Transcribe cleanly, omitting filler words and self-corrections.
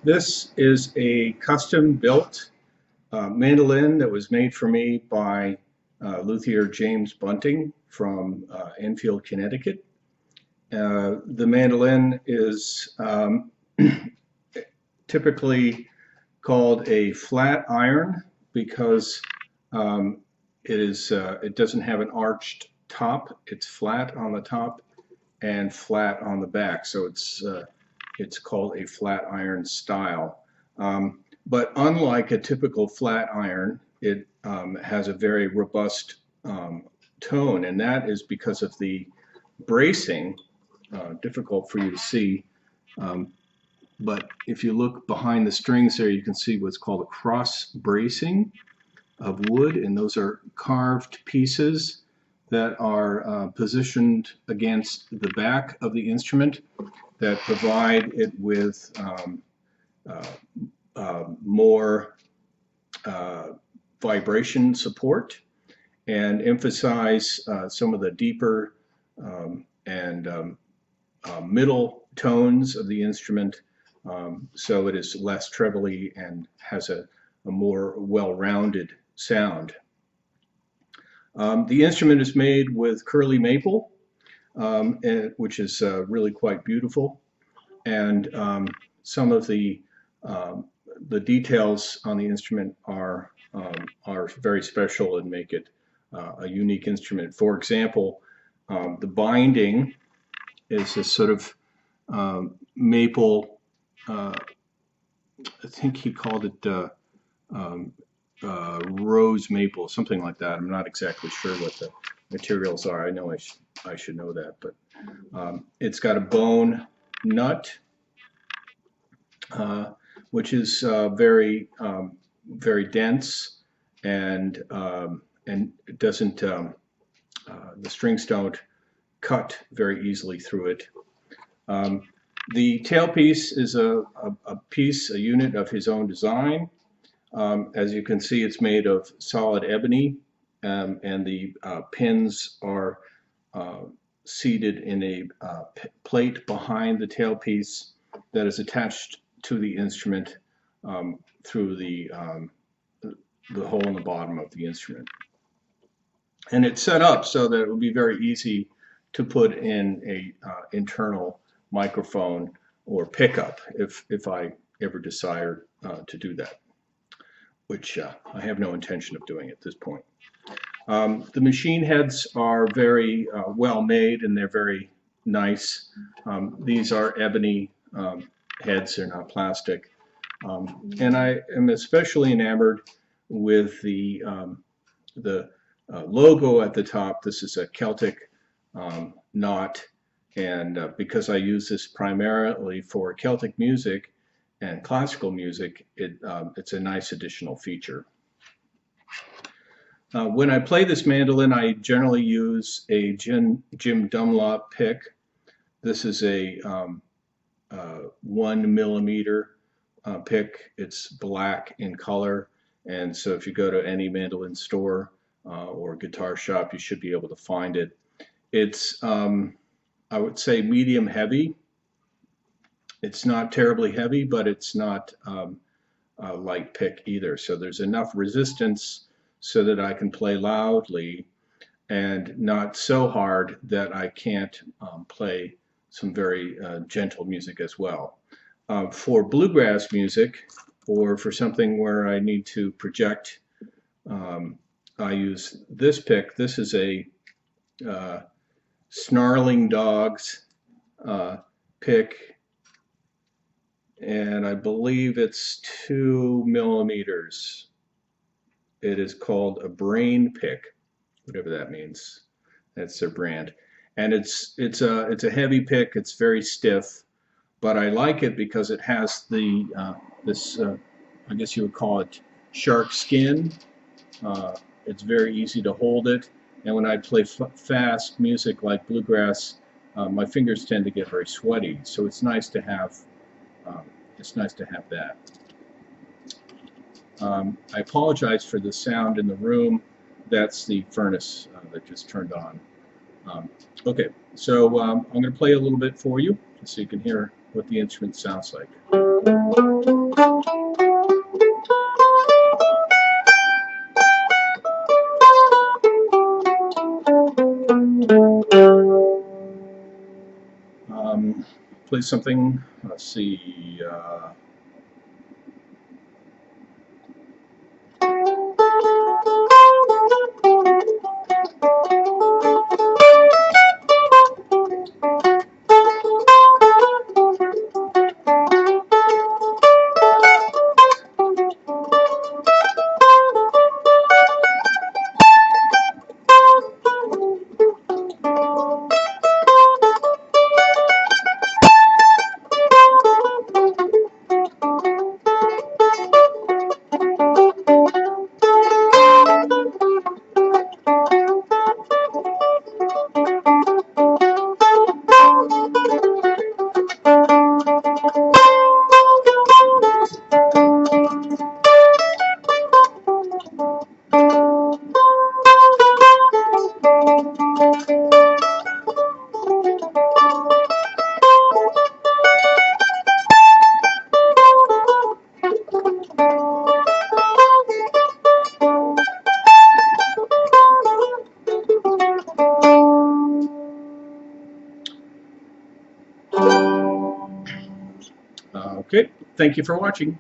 This is a custom-built mandolin that was made for me by luthier James Bunting from Enfield, Connecticut. The mandolin is typically called a flat iron because it doesn't have an arched top. It's flat on the top and flat on the back, so it's called a flat iron style. But unlike a typical flat iron, it has a very robust tone, and that is because of the bracing. Difficult for you to see, but if you look behind the strings there, you can see what's called a cross bracing of wood, and those are carved pieces that are positioned against the back of the instrument that provide it with more vibration support and emphasize some of the deeper and middle tones of the instrument, so it is less trebly and has a more well-rounded sound. The instrument is made with curly maple, which is really quite beautiful, and some of the details on the instrument are very special and make it a unique instrument. For example, the binding is this sort of maple, I think he called it rose maple, something like that. I'm not exactly sure what the materials are. I know I should know that, but it's got a bone nut, which is very dense, and it doesn't the strings don't cut very easily through it. The tailpiece is a unit of his own design. As you can see, it's made of solid ebony, and the pins are seated in a plate behind the tailpiece that is attached to the instrument through the hole in the bottom of the instrument. And it's set up so that it will be very easy to put in a internal microphone or pickup if I ever desire to do that, which I have no intention of doing at this point. The machine heads are very well made, and they're very nice. These are ebony heads, they're not plastic. And I am especially enamored with the logo at the top. This is a Celtic knot, and because I use this primarily for Celtic music and classical music, it's a nice additional feature. When I play this mandolin, I generally use a Jim Dunlop pick. This is a 1mm pick. It's black in color, and so if you go to any mandolin store or guitar shop, you should be able to find it. It's I would say medium heavy. It's not terribly heavy, but it's not a light pick either. So there's enough resistance so that I can play loudly, and not so hard that I can't play some very gentle music as well. For bluegrass music, or for something where I need to project, I use this pick. This is a Snarling Dogs pick, and I believe it's 2mm. It is called a brain pick, whatever that means. That's their brand, and it's a heavy pick. It's very stiff, but I like it because it has the this I guess you would call it shark skin. It's very easy to hold it, and when I play fast music like bluegrass, my fingers tend to get very sweaty. So it's nice to have that. I apologize for the sound in the room. That's the furnace that just turned on. Okay, so I'm going to play a little bit for you. just so you can hear what the instrument sounds like. Play something, let's see, okay, thank you for watching.